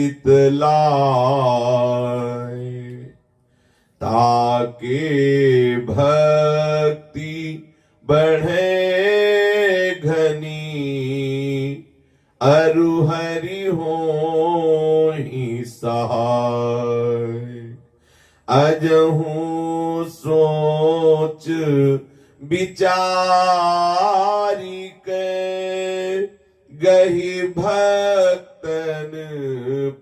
लाए ताके भक्ति बढ़े घनी अरु हरि होहि सहाय। अजहू सोच विचारी के गही भक्तन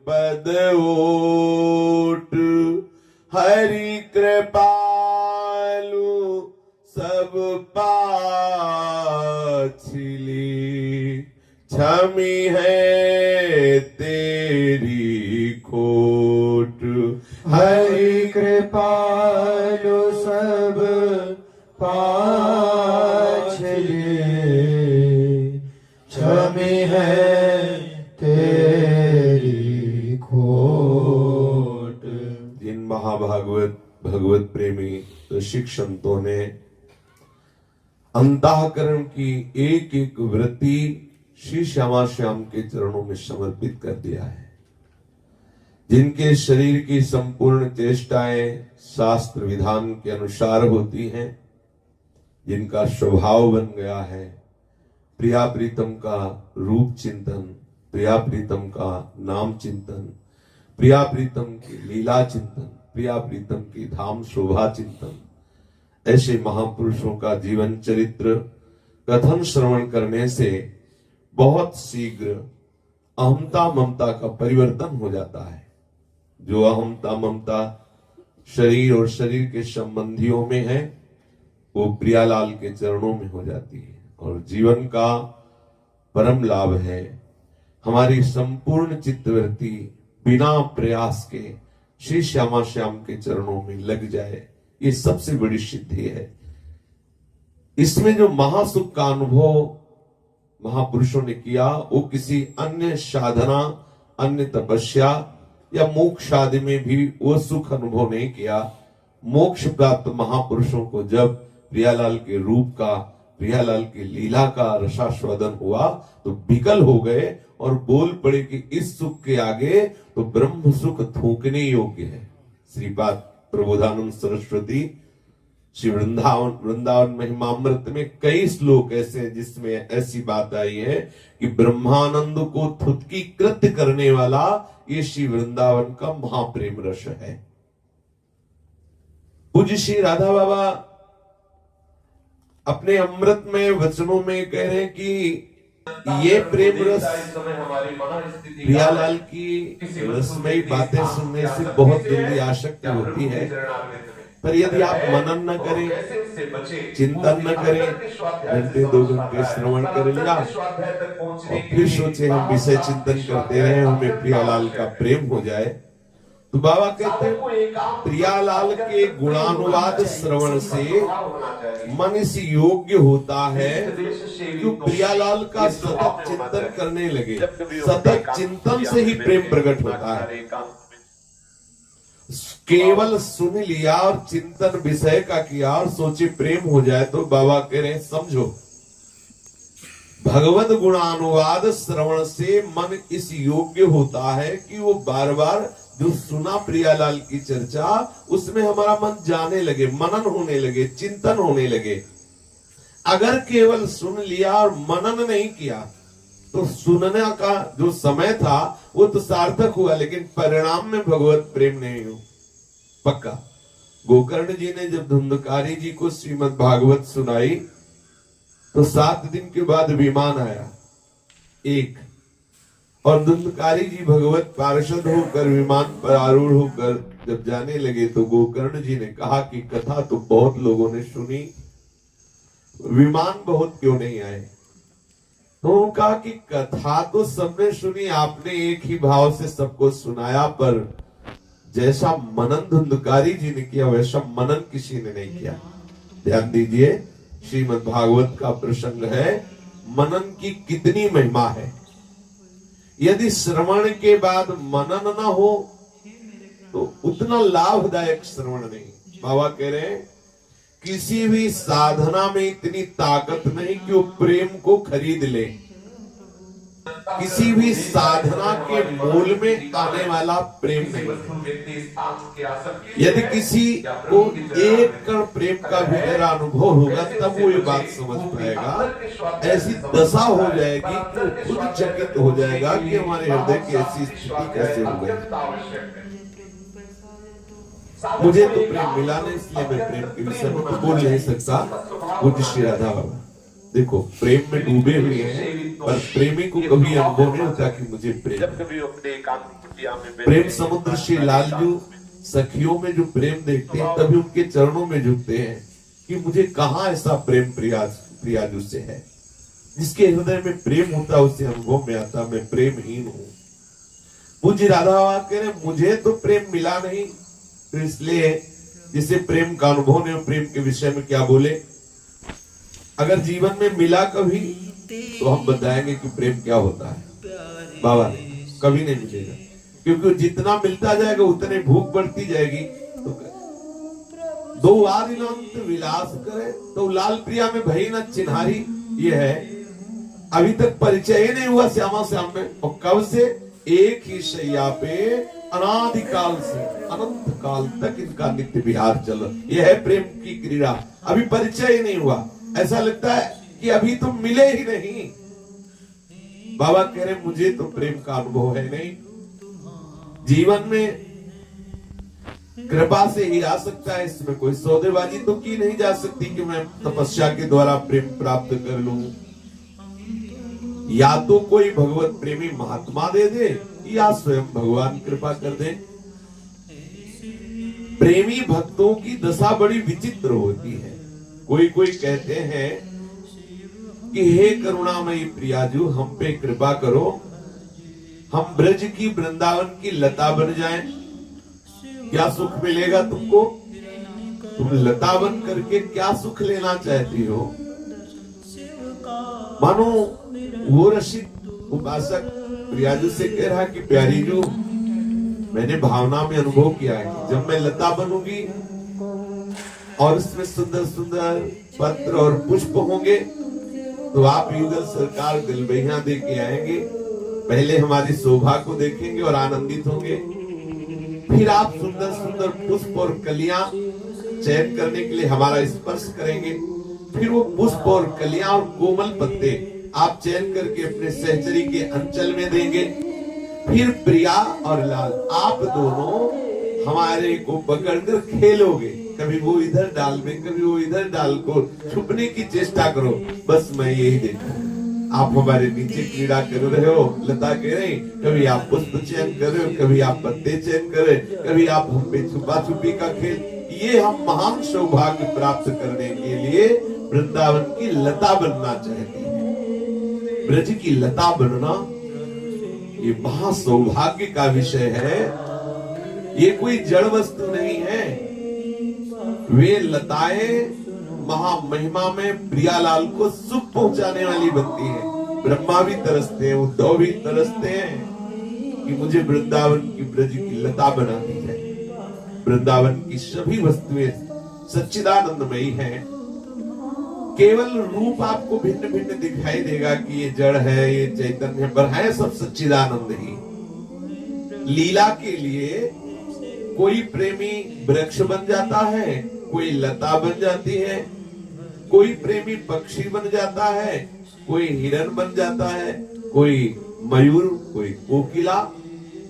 पद ओट। हरि कृपालु सब पाछिली क्षमी है तेरी खोट। हरि कृपालु सब पाछिली क्षमी है तेरी खोट। जिन महाभागवत भगवत प्रेमी ऋषिक संतों ने अंतःकरण की एक एक वृत्ति श्री श्यामा श्याम के चरणों में समर्पित कर दिया है, जिनके शरीर की संपूर्ण चेष्टाएं शास्त्र विधान के अनुसार होती हैं, जिनका स्वभाव बन गया है प्रिया प्रीतम का रूप चिंतन, प्रिया प्रीतम का नाम चिंतन, प्रिया प्रीतम की लीला चिंतन, प्रिया प्रीतम की धाम शोभा चिंतन, ऐसे महापुरुषों का जीवन चरित्र कथन श्रवण करने से बहुत शीघ्र अहमता ममता का परिवर्तन हो जाता है। जो अहमता ममता शरीर और शरीर के संबंधियों में है, वो प्रियालाल के चरणों में हो जाती है और जीवन का परम लाभ है हमारी संपूर्ण चित्तवृत्ति बिना प्रयास के श्री श्यामा श्याम के चरणों में लग जाए। ये सबसे बड़ी सिद्धि है। इसमें जो महासुख का अनुभव महापुरुषों ने किया, वो किसी अन्य साधना, अन्य तपस्या या मोक्ष आदि में भी वो सुख अनुभव नहीं किया। मोक्ष प्राप्त महापुरुषों को जब प्रियालाल के रूप का, प्रियालाल की लीला का रसास्वादन हुआ तो विकल हो गए और बोल पड़े कि इस सुख के आगे तो ब्रह्म सुख थूकने योग्य है। श्रीपाद प्रबोधानंद सरस्वती श्री वृंदावन महिमामृत में कई श्लोक ऐसे हैं जिसमें ऐसी बात आई है कि ब्रह्मानंद को थुतकी कृत्य करने वाला ये श्री वृंदावन का महाप्रेम रस है। पूज्य श्री राधा बाबा अपने अमृत में वचनों में कह रहे हैं कि ये प्रेम रस प्रियालाल की रसमयी बातें सुनने से बहुत जल्दी आसक्ति होती है, पर यदि आप मनन न करें, चिंतन न करें, घंटे 2 घंटे श्रवण कर लिया और फिर सोचे हम विषय चिंतन करते रहे, हमें प्रियालाल का प्रेम हो जाए, तो बाबा कहते हैं प्रियालाल के गुणानुवाद श्रवण से मन इस योग्य होता है कि प्रियालाल का सतत चिंतन करने लगे। सतत चिंतन से ही प्रेम प्रकट होता है। केवल सुन लिया और चिंतन विषय का किया और सोचे प्रेम हो जाए तो बाबा कह रहे समझो, भगवत गुणानुवाद श्रवण से मन इस योग्य होता है कि वो बार बार जो सुना प्रियालाल की चर्चा उसमें हमारा मन जाने लगे, मनन होने लगे, चिंतन होने लगे। अगर केवल सुन लिया और मनन नहीं किया तो सुनने का जो समय था वो तो सार्थक हुआ, लेकिन परिणाम में भगवत प्रेम नहीं हो पक्का। गोकर्ण जी ने जब धुंधकारी जी को श्रीमद् भागवत सुनाई तो 7 दिन के बाद विमान आया एक, और धुंधकारी जी भगवत पार्षद होकर विमान पर आरूढ़ होकर जब जाने लगे तो गोकर्ण जी ने कहा कि कथा तो बहुत लोगों ने सुनी, विमान बहुत क्यों नहीं आए? तो उन्होंने कहा कि कथा तो सबने सुनी, आपने एक ही भाव से सबको सुनाया, पर जैसा मनन धुंधकारी जी ने किया वैसा मनन किसी ने नहीं किया। ध्यान दीजिए, श्रीमद् भागवत का प्रसंग है, मनन की कितनी महिमा है। यदि श्रवण के बाद मनन ना हो तो उतना लाभदायक श्रवण नहीं। बाबा कह रहे हैं किसी भी साधना में इतनी ताकत नहीं कि वो प्रेम को खरीद ले। किसी भी साधना के मूल में आने वाला प्रेम नहीं। यदि किसी को एक कण प्रेम का भी मेरा अनुभव होगा तब वो ये बात समझ पाएगा। ऐसी दशा हो जाएगी कि वो खुद चकित हो जाएगा कि हमारे हृदय की ऐसी स्थिति कैसे हो गई। मुझे तो प्रेम मिला नहीं, इसलिए मैं प्रेम के विषय में बोल नहीं सकता। पूज्य श्री राधा बाबा देखो प्रेम में डूबे हुए हैं, पर प्रेमी को कभी अनुभव नहीं होता कि मुझे प्रेम समुद्र श्री लालजू सखियों में जो प्रेम देखते हैं तभी उनके चरणों में झुकते हैं कि मुझे कहाँ ऐसा प्रेम प्रियाजू से है। जिसके हृदय में प्रेम होता उसे अनुभव में आता मैं प्रेमहीन हूँ। पूज्य राधा बाबा कह रहे मुझे तो प्रेम मिला नहीं, तो इसलिए जिसे प्रेम का अनुभव नहीं, प्रेम के विषय में क्या बोले। अगर जीवन में मिला कभी तो हम बताएंगे कि प्रेम क्या होता है। बाबा कभी नहीं मिलेगा, क्योंकि जितना मिलता जाएगा उतने भूख बढ़ती जाएगी। तो दो बार विलास करे तो लाल प्रिया में भई न चिन्हारी, ये है। अभी तक परिचय ही नहीं हुआ श्यामा श्याम में, और कब से एक ही शैया पे अनादिकाल से अनंत काल तक इनका नित्य विहार चल रहा। यह है प्रेम की क्रीड़ा। अभी परिचय ही नहीं हुआ, ऐसा लगता है कि अभी तुम मिले ही नहीं। बाबा कह रहे मुझे तो प्रेम का अनुभव है नहीं। जीवन में कृपा से ही आ सकता है, इसमें कोई सौदेबाजी तो की नहीं जा सकती कि मैं तपस्या के द्वारा प्रेम प्राप्त कर लूं। या तो कोई भगवत प्रेमी महात्मा दे दे या स्वयं भगवान कृपा कर दे। प्रेमी भक्तों की दशा बड़ी विचित्र होती है। कोई कोई कहते हैं कि हे करुणामयी प्रियाजू हम पे कृपा करो, हम ब्रज की वृंदावन की लता बन जाएं। क्या सुख मिलेगा तुमको? तुम लता बन करके क्या सुख लेना चाहती हो? मानो वो रसिक उपासक प्रियाजू से कह रहा कि प्यारी जू मैंने भावना में अनुभव किया है जब मैं लता बनूंगी और इसमें सुंदर सुंदर पत्र और पुष्प होंगे तो आप युगल सरकार गलबैया दे के आएंगे। पहले हमारी शोभा को देखेंगे और आनंदित होंगे, फिर आप सुंदर सुंदर पुष्प और कलियां चयन करने के लिए हमारा स्पर्श करेंगे। फिर वो पुष्प और कलियां और कोमल पत्ते आप चयन करके अपने सहचरी के अंचल में देंगे। फिर प्रिया और लाल आप दोनों हमारे को पकड़कर खेलोगे, कभी वो इधर डाल में कभी वो इधर डाल को छुपने की चेष्टा करो। बस मैं यही देखूं आप हमारे नीचे क्रीड़ा कर रहे हो। लता कह रही कभी आप पुष्प चयन कर रहे हो, कभी आप पत्ते चयन कर रहे, कभी आप हम पे छुपा छुपी का खेल। ये हम महान सौभाग्य प्राप्त करने के लिए वृंदावन की लता बनना चाहती है। ब्रज की लता बनना ये महा सौभाग्य का विषय है। ये कोई जड़ वस्तु नहीं है। वे लताएं महामहिमा में प्रियालाल को सुख पहुंचाने वाली बनती है। ब्रह्मा भी तरसते हैं, उद्धव भी तरसते हैं कि मुझे वृंदावन की ब्रज की लता बना दी जाए। वृंदावन की सभी वस्तुएं सच्चिदानंदमयी हैं। केवल रूप आपको भिन्न भिन्न दिखाई देगा कि ये जड़ है, ये चैतन्य है, पर है सब सच्चिदानंद ही। लीला के लिए कोई प्रेमी वृक्ष बन जाता है, कोई लता बन जाती है, कोई प्रेमी पक्षी बन जाता है, कोई हिरण बन जाता है, कोई मयूर, कोई कोकिला,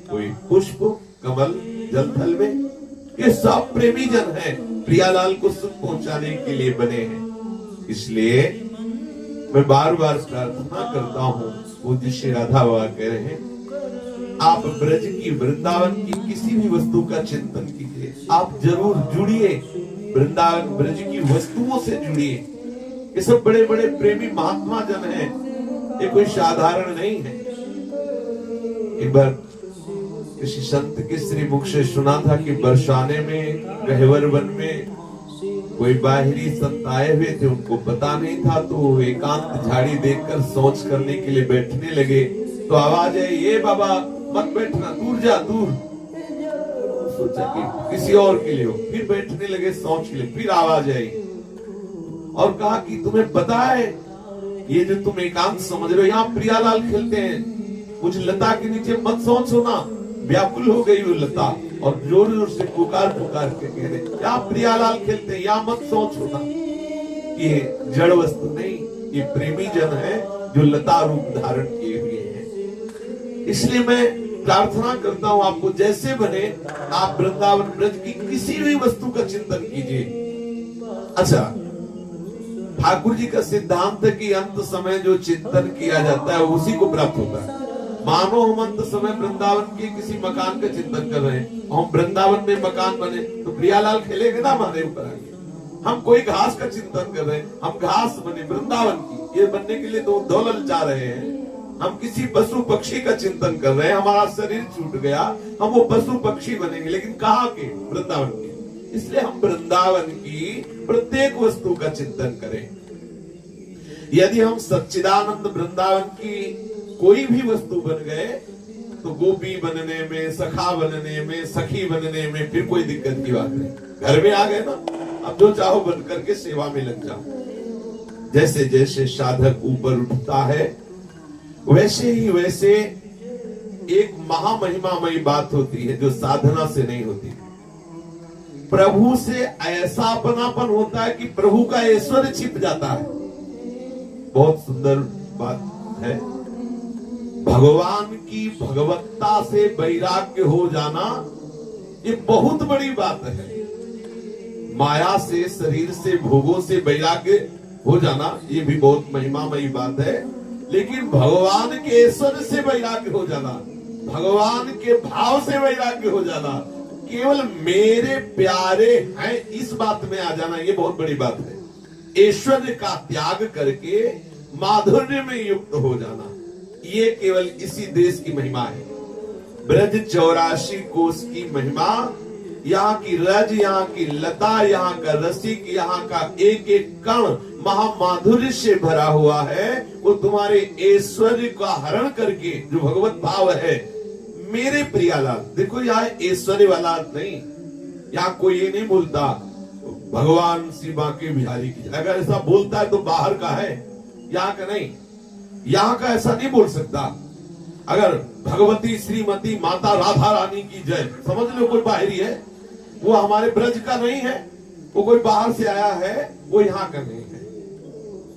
कोई पुष्प कमल जलथल में। ये सब प्रेमी जन हैं, प्रियालाल को सुख पहुंचाने के लिए बने हैं। इसलिए मैं बार बार प्रार्थना करता हूँ, पूज्य श्री राधा बाबा कह रहे हैं आप ब्रज की वृंदावन की किसी भी वस्तु का चिंतन कीजिए। आप जरूर जुड़िए, वृंदावन ब्रज की वस्तुओं से जुड़िए। ये सब बड़े बड़े प्रेमी महात्मा जन हैं, ये कोई साधारण नहीं है। एक बार किसी संत के श्री मुख से सुना था कि बरसाने में गहवर वन में कोई बाहरी संत आए हुए थे, उनको पता नहीं था, तो एकांत झाड़ी देखकर सोच करने के लिए बैठने लगे। तो आवाज है ये बाबा मत बैठना, दूर जा दूर। सोचा कि किसी और के लिए हो, फिर बैठने लगे सोच के लिए। फिर आवाज आई और कहा कि तुम्हें पता है ये जो तुम एकांत समझ रहे हो, यहाँ प्रियालाल खेलते हैं, कुछ लता के नीचे मत सोचो ना। व्याकुल हो गई वो लता और जोर जोर से पुकार पुकार के कह रहे, यहाँ प्रियालाल खेलते हैं, यहाँ मत सोचो ना। ये जड़ वस्तु नहीं, ये प्रेमी जन है जो लता रूप धारण किए हुए हैं। इसलिए मैं प्रार्थना करता हूं आपको, जैसे बने आप वृंदावन ब्रज की किसी भी वस्तु का चिंतन कीजिए। अच्छा, ठाकुर जी का सिद्धांत है कि अंत समय जो चिंतन किया जाता है उसी को प्राप्त होता है। मानो हम अंत समय वृंदावन के किसी मकान का चिंतन कर रहे हैं, हम वृंदावन में मकान बने तो प्रियालाल खेलेंगे ना हमारे ऊपर आगे। हम कोई घास का चिंतन कर रहे हैं, हम घास बने वृंदावन की, ये बनने के लिए तो दौलत जा रहे हैं। हम किसी पशु पक्षी का चिंतन कर रहे हैं, हमारा शरीर छूट गया, हम वो पशु पक्षी बनेंगे, लेकिन कहाँ के? वृंदावन के। इसलिए हम वृंदावन की प्रत्येक वस्तु का चिंतन करें। यदि हम सच्चिदानंद वृंदावन की कोई भी वस्तु बन गए तो गोपी बनने में, सखा बनने में, सखी बनने में फिर कोई दिक्कत की बात नहीं। घर में आ गए ना, अब जो चाहो बन करके सेवा में लग जाओ। जैसे जैसे साधक ऊपर उठता है वैसे ही वैसे एक महामहिमामयी बात होती है जो साधना से नहीं होती। प्रभु से ऐसा अपनापन होता है कि प्रभु का ऐश्वर्य छिप जाता है। बहुत सुंदर बात है। भगवान की भगवत्ता से वैराग्य हो जाना ये बहुत बड़ी बात है। माया से, शरीर से, भोगों से वैराग्य हो जाना ये भी बहुत महिमामयी बात है। लेकिन भगवान के ऐश्वर्य से वैराग्य हो जाना, भगवान के भाव से वैराग्य हो जाना, केवल मेरे प्यारे हैं इस बात में आ जाना, ये बहुत बड़ी बात है। ऐश्वर्य का त्याग करके माधुर्य में युक्त हो जाना, ये केवल इसी देश की महिमा है। ब्रज 84 कोस की महिमा, यहाँ की रज, यहाँ की लता, यहाँ का रसिक, यहाँ का एक एक कण महामाधुर्य से भरा हुआ है। वो तुम्हारे ऐश्वर्य का हरण करके जो भगवत भाव है, मेरे प्रियालाल। देखो यहाँ ऐश्वर्य वाला नहीं, यहाँ कोई ये नहीं बोलता भगवान श्री बांके बिहारी की। अगर ऐसा बोलता है तो बाहर का है, यहाँ का नहीं। यहाँ का ऐसा नहीं बोल सकता। अगर भगवती श्रीमती माता राधा रानी की जय, समझ लो कोई बाहरी है, वो हमारे ब्रज का नहीं है, वो कोई बाहर से आया है, वो यहाँ का नहीं है।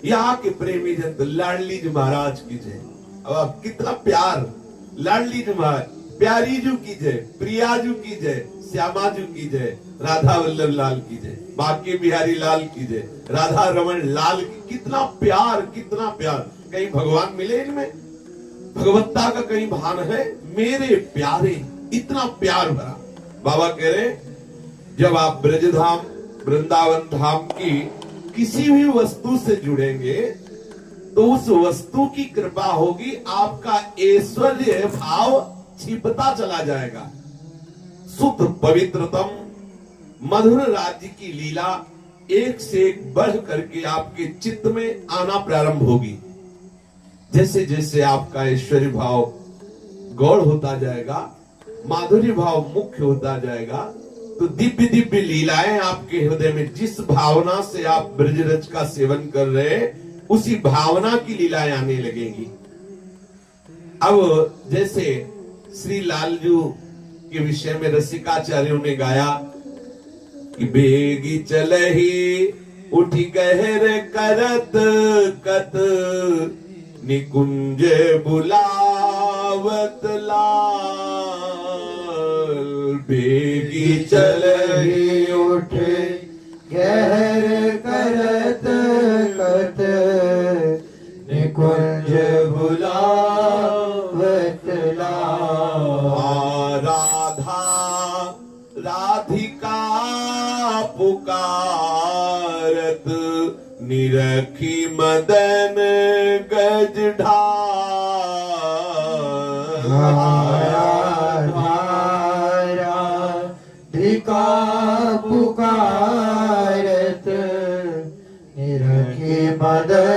यहाँ के प्रेमी जन तो लाडली जी महाराज की जय। अब आप कितना प्यार, लाडली जी महाराज, प्यारी जू की जय, प्रिया जू की जय, श्यामा जू की जय, राधा वल्लभ लाल की जय, बांके बिहारी लाल की जय, राधा रमन लाल की। कितना प्यार, कितना प्यार। कहीं भगवान मिले इनमें? भगवत्ता का कहीं भान है? मेरे प्यारे, इतना प्यार भरा। बाबा कह रहे जब आप ब्रजधाम वृंदावन धाम की किसी भी वस्तु से जुड़ेंगे तो उस वस्तु की कृपा होगी, आपका ऐश्वर्य भाव छिपता चला जाएगा। शुद्ध पवित्रतम मधुर राज्य की लीला एक से एक बढ़ करके आपके चित्त में आना प्रारंभ होगी। जैसे जैसे आपका ऐश्वर्य भाव गौड़ होता जाएगा, माधुर्य भाव मुख्य होता जाएगा, तो दिव्य दिव्य लीलाएं आपके हृदय में, जिस भावना से आप ब्रजरज का सेवन कर रहे हैं उसी भावना की लीलाएं आने लगेंगी। अब जैसे श्री लालजू के विषय में रसिकाचार्यों ने गाया कि बेगी चलही उठी गहर करत कत निकुंज बुलावत लाल। बेगी चलही उठे गहर करत कत निकुंज बुलावत लाल। राधा राधिका पुकारत निरखी मदन गज राधिका पुकारत निरखी मदन